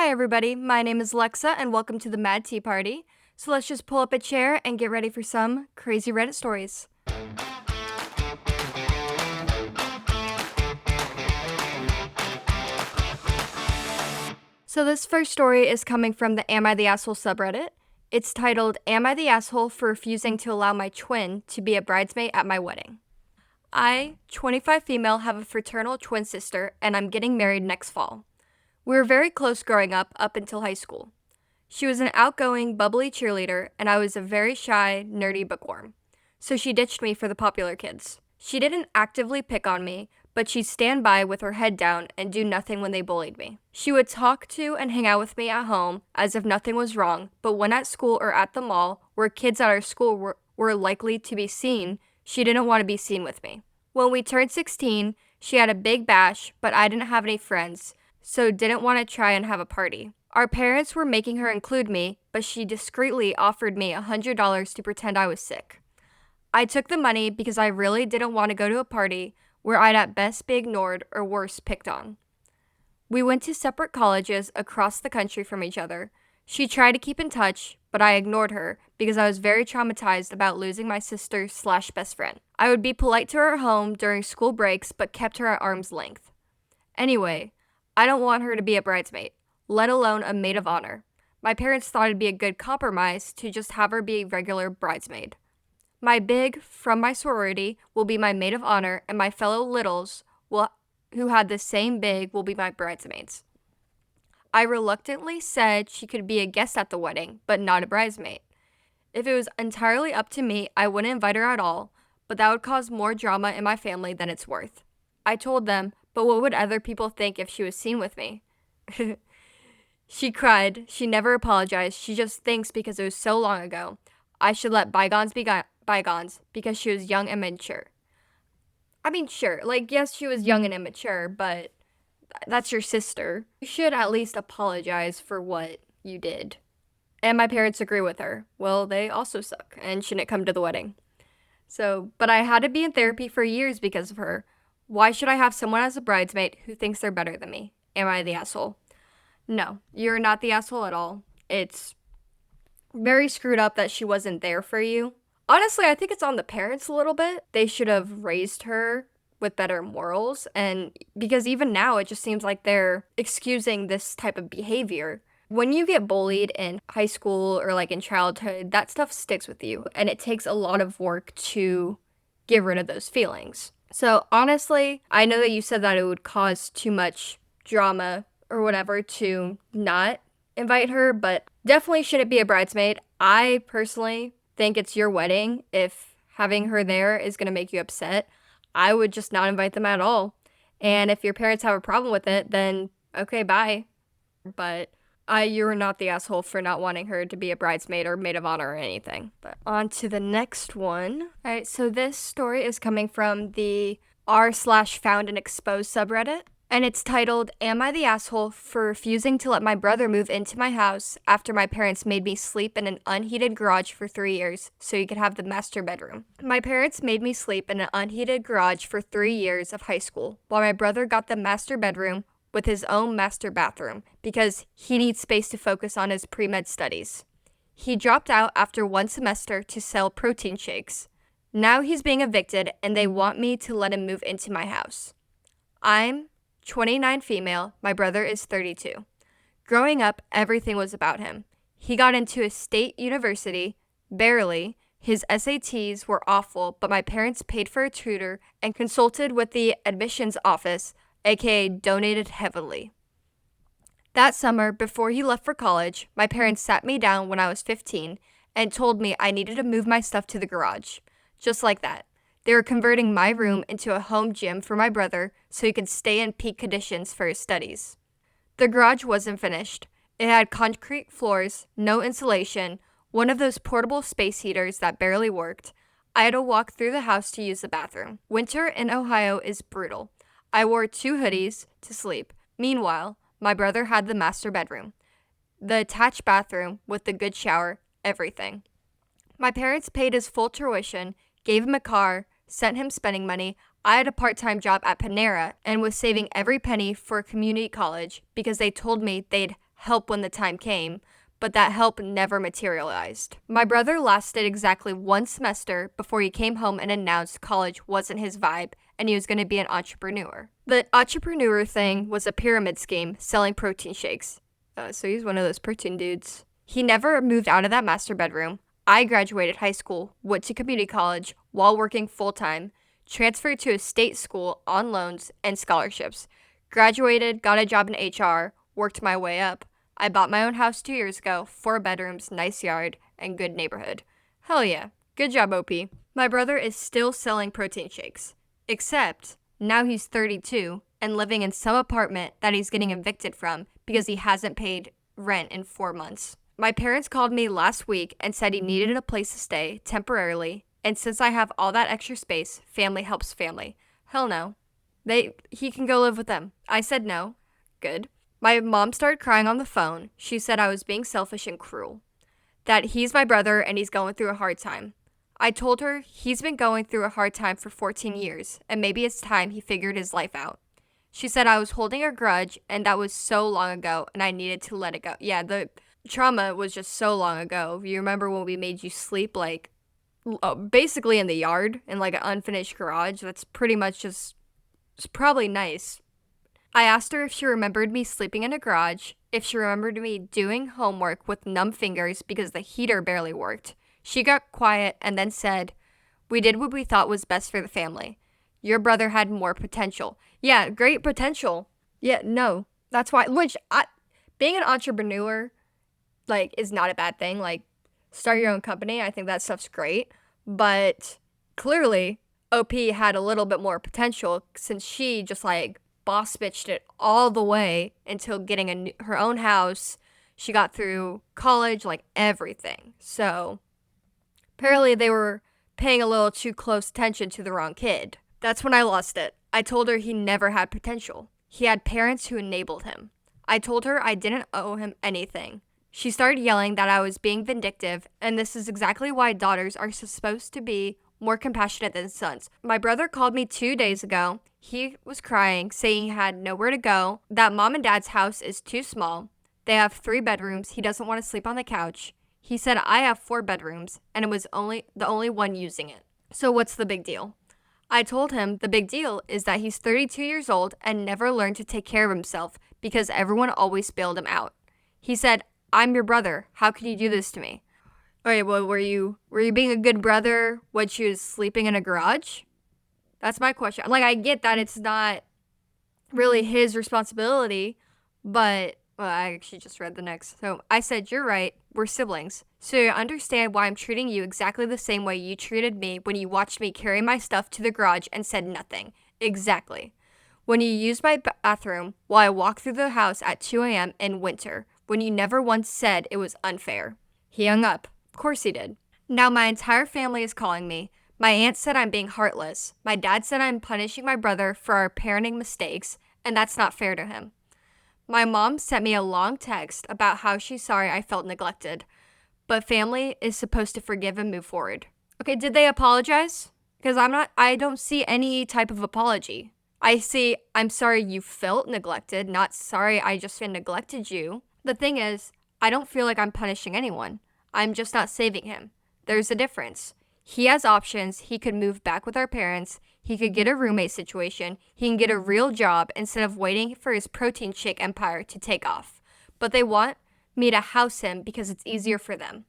Hi, everybody. My name is Lexa, and welcome to the Mad Tea Party. So let's just pull up a chair and get ready for some crazy Reddit stories. So this first story is coming from the Am I the Asshole subreddit. It's titled, Am I the Asshole for Refusing to Allow My Twin to be a Bridesmaid at My Wedding? I, 25 female, have a fraternal twin sister, and I'm getting married next fall. We were very close growing up until high school. She was an outgoing, bubbly cheerleader, and I was a very shy, nerdy bookworm. So she ditched me for the popular kids. She didn't actively pick on me, but she'd stand by with her head down and do nothing when they bullied me. She would talk to and hang out with me at home as if nothing was wrong, but when at school or at the mall, where kids at our school were likely to be seen, she didn't want to be seen with me. When we turned 16, she had a big bash, but I didn't have any friends, so didn't want to try and have a party. Our parents were making her include me, but she discreetly offered me $100 to pretend I was sick. I took the money because I really didn't want to go to a party where I'd at best be ignored or worse, picked on. We went to separate colleges across the country from each other. She tried to keep in touch, but I ignored her because I was very traumatized about losing my sister/best friend. I would be polite to her at home during school breaks, but kept her at arm's length. Anyway, I don't want her to be a bridesmaid, let alone a maid of honor. My parents thought it'd be a good compromise to just have her be a regular bridesmaid. My big, from my sorority, will be my maid of honor, and my fellow littles, who had the same big, will be my bridesmaids. I reluctantly said she could be a guest at the wedding, but not a bridesmaid. If it was entirely up to me, I wouldn't invite her at all, but that would cause more drama in my family than it's worth. I told them, but what would other people think if she was seen with me? She cried. She never apologized. She just thinks because it was so long ago, I should let bygones be bygones because she was young and immature. I mean, sure, yes, she was young and immature, but that's your sister. You should at least apologize for what you did. And my parents agree with her. Well, they also suck and shouldn't come to the wedding. But I had to be in therapy for years because of her. Why should I have someone as a bridesmaid who thinks they're better than me? Am I the asshole? No, you're not the asshole at all. It's very screwed up that she wasn't there for you. Honestly, I think it's on the parents a little bit. They should have raised her with better morals, and because even now it just seems like they're excusing this type of behavior. When you get bullied in high school or in childhood, that stuff sticks with you, and it takes a lot of work to get rid of those feelings. So honestly, I know that you said that it would cause too much drama or whatever to not invite her, but definitely shouldn't be a bridesmaid. I personally think it's your wedding. If having her there is going to make you upset, I would just not invite them at all. And if your parents have a problem with it, then okay, bye. But you're not the asshole for not wanting her to be a bridesmaid or maid of honor or anything. But on to the next one. All right, so this story is coming from the r/found and exposed subreddit. And it's titled, Am I the Asshole for Refusing to Let My Brother Move into My House After My Parents Made Me Sleep in an Unheated Garage for 3 years so you could have the master bedroom? My parents made me sleep in an unheated garage for 3 years of high school, while my brother got the master bedroom with his own master bathroom because he needs space to focus on his pre-med studies. He dropped out after 1 semester to sell protein shakes. Now he's being evicted and they want me to let him move into my house. I'm 29 female, my brother is 32. Growing up, everything was about him. He got into a state university, barely. His SATs were awful, but my parents paid for a tutor and consulted with the admissions office, aka donated heavily. That summer, before he left for college, my parents sat me down when I was 15 and told me I needed to move my stuff to the garage. Just like that. They were converting my room into a home gym for my brother so he could stay in peak conditions for his studies. The garage wasn't finished. It had concrete floors, no insulation, one of those portable space heaters that barely worked. I had to walk through the house to use the bathroom. Winter in Ohio is brutal. I wore 2 hoodies to sleep. Meanwhile, my brother had the master bedroom, the attached bathroom with the good shower, everything. My parents paid his full tuition, gave him a car, sent him spending money. I had a part-time job at Panera and was saving every penny for community college because they told me they'd help when the time came, but that help never materialized. My brother lasted exactly 1 semester before he came home and announced college wasn't his vibe and he was going to be an entrepreneur. The entrepreneur thing was a pyramid scheme selling protein shakes. So he's one of those protein dudes. He never moved out of that master bedroom. I graduated high school, went to community college while working full-time, transferred to a state school on loans and scholarships, graduated, got a job in HR, worked my way up. I bought my own house 2 years ago, 4 bedrooms, nice yard, and good neighborhood. Hell yeah. Good job, OP. My brother is still selling protein shakes. Except, now he's 32 and living in some apartment that he's getting evicted from because he hasn't paid rent in 4 months. My parents called me last week and said he needed a place to stay temporarily, and since I have all that extra space, family helps family. Hell no. He can go live with them. I said no. Good. My mom started crying on the phone. She said I was being selfish and cruel. That he's my brother and he's going through a hard time. I told her he's been going through a hard time for 14 years, and maybe it's time he figured his life out. She said I was holding a grudge, and that was so long ago, and I needed to let it go. Yeah, the trauma was just so long ago. You remember when we made you sleep, basically in the yard, in like an unfinished garage? That's pretty much just, it's probably nice. I asked her if she remembered me sleeping in a garage, if she remembered me doing homework with numb fingers because the heater barely worked. She got quiet and then said, "We did what we thought was best for the family. Your brother had more potential." Yeah, great potential. Yeah, no, that's why, being an entrepreneur, is not a bad thing. Start your own company. I think that stuff's great. But clearly, OP had a little bit more potential since she just boss bitched it all the way until getting her own house. She got through college, everything. So apparently they were paying a little too close attention to the wrong kid. That's when I lost it. I told her he never had potential. He had parents who enabled him. I told her I didn't owe him anything. She started yelling that I was being vindictive, and this is exactly why daughters are supposed to be more compassionate than sons. My brother called me 2 days ago. He was crying, saying he had nowhere to go, that mom and dad's house is too small. They have 3 bedrooms. He doesn't want to sleep on the couch. He said I have 4 bedrooms, and it was the only one using it. So what's the big deal? I told him the big deal is that he's 32 years old and never learned to take care of himself because everyone always bailed him out. He said, "I'm your brother. How could you do this to me?" Okay, well, were you being a good brother when she was sleeping in a garage? That's my question. I get that it's not really his responsibility, but, well, I actually just read the next. So I said, "You're right. We're siblings. So you understand why I'm treating you exactly the same way you treated me when you watched me carry my stuff to the garage and said nothing. Exactly. When you used my bathroom while I walked through the house at 2 a.m. in winter, when you never once said it was unfair." He hung up. Of course he did. Now my entire family is calling me. My aunt said I'm being heartless. My dad said I'm punishing my brother for our parenting mistakes, and that's not fair to him. My mom sent me a long text about how she's sorry I felt neglected, but family is supposed to forgive and move forward. Okay, did they apologize? Because I don't see any type of apology. I see, "I'm sorry you felt neglected," not "sorry I just neglected you." The thing is, I don't feel like I'm punishing anyone. I'm just not saving him. There's a difference. He has options. He could move back with our parents. He could get a roommate situation. He can get a real job instead of waiting for his protein shake empire to take off. But they want me to house him because it's easier for them.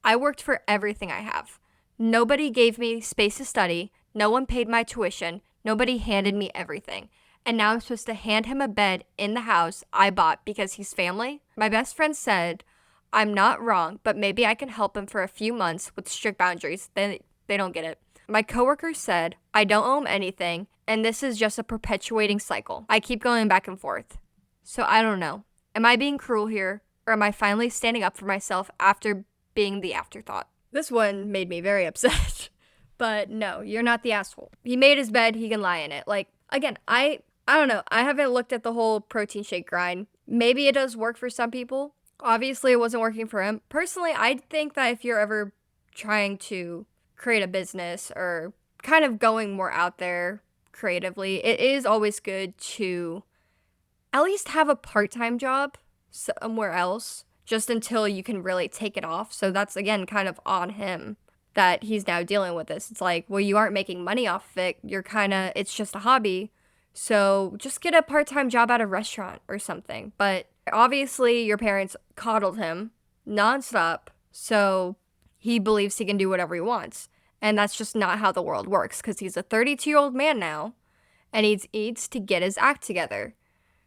I worked for everything I have. Nobody gave me space to study. No one paid my tuition. Nobody handed me everything. And now I'm supposed to hand him a bed in the house I bought because he's family? My best friend said, "I'm not wrong, but maybe I can help him for a few months with strict boundaries." They don't get it. My coworker said, "I don't owe him anything, and this is just a perpetuating cycle. I keep going back and forth." So I don't know. Am I being cruel here, or am I finally standing up for myself after being the afterthought? This one made me very upset. But no, you're not the asshole. He made his bed, he can lie in it. Again, I don't know. I haven't looked at the whole protein shake grind. Maybe it does work for some people. Obviously, it wasn't working for him. Personally, I think that if you're ever trying to create a business or kind of going more out there creatively, it is always good to at least have a part-time job somewhere else just until you can really take it off. So that's, again, kind of on him that he's now dealing with this. It's like, well, you aren't making money off of it. It's just a hobby. So just get a part-time job at a restaurant or something. But obviously your parents coddled him nonstop. So he believes he can do whatever he wants. And that's just not how the world works, because he's a 32-year-old man now and he needs to get his act together.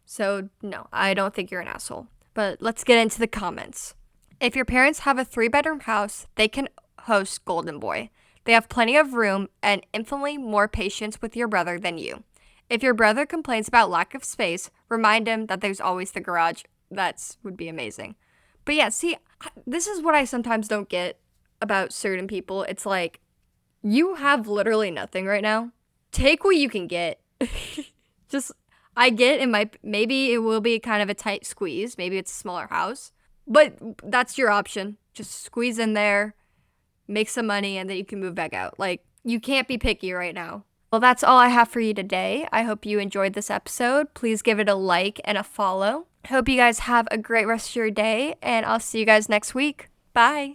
So no, I don't think you're an asshole. But let's get into the comments. If your parents have a 3-bedroom house, they can host Golden Boy. They have plenty of room and infinitely more patience with your brother than you. If your brother complains about lack of space, remind him that there's always the garage. That would be amazing. But yeah, see, this is what I sometimes don't get about certain people. It's like, you have literally nothing right now. Take what you can get. Just, I get maybe it will be kind of a tight squeeze. Maybe it's a smaller house. But that's your option. Just squeeze in there, make some money, and then you can move back out. Like, you can't be picky right now. Well, that's all I have for you today. I hope you enjoyed this episode. Please give it a like and a follow. Hope you guys have a great rest of your day, and I'll see you guys next week. Bye.